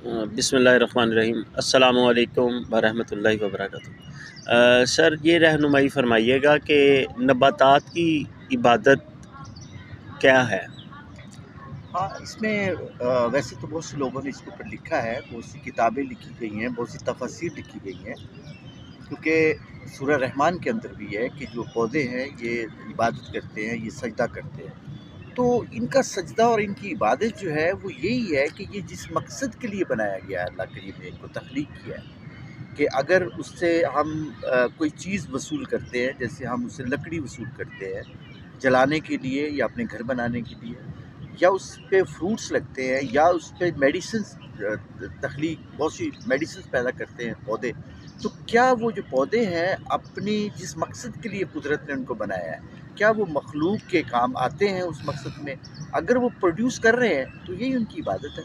बिस्मिल्लाहिर्रहमानिर्रहीम अस्सलाम वालेकुम वरहमतुल्लाहि वबरकातुहू। सर ये रहनुमाई फरमाइएगा कि नबातात की इबादत क्या है? हाँ, इसमें वैसे तो बहुत से लोगों ने इसके ऊपर लिखा है, बहुत सी किताबें लिखी गई हैं, बहुत सी तफसीर लिखी गई हैं, क्योंकि सूरह रहमान के अंदर भी है कि जो पौधे हैं ये इबादत करते हैं, ये सजदा करते हैं। तो इनका सजदा और इनकी इबादत जो है वो यही है कि ये जिस मकसद के लिए बनाया गया है, अल्लाह करीम ने इनको तख्लीक किया है कि अगर उससे हम कोई चीज़ वसूल करते हैं, जैसे हम उससे लकड़ी वसूल करते हैं जलाने के लिए या अपने घर बनाने के लिए, या उस पे फ्रूट्स लगते हैं, या उस पे मेडिसिन्स तख्लीक बहुत सी मेडिसिन्स पैदा करते हैं पौधे। तो क्या वो जो पौधे हैं अपनी जिस मकसद के लिए कुदरत ने उनको बनाया है, क्या वो मखलूक के काम आते हैं उस मकसद में? अगर वो प्रोड्यूस कर रहे हैं तो यही उनकी इबादत है।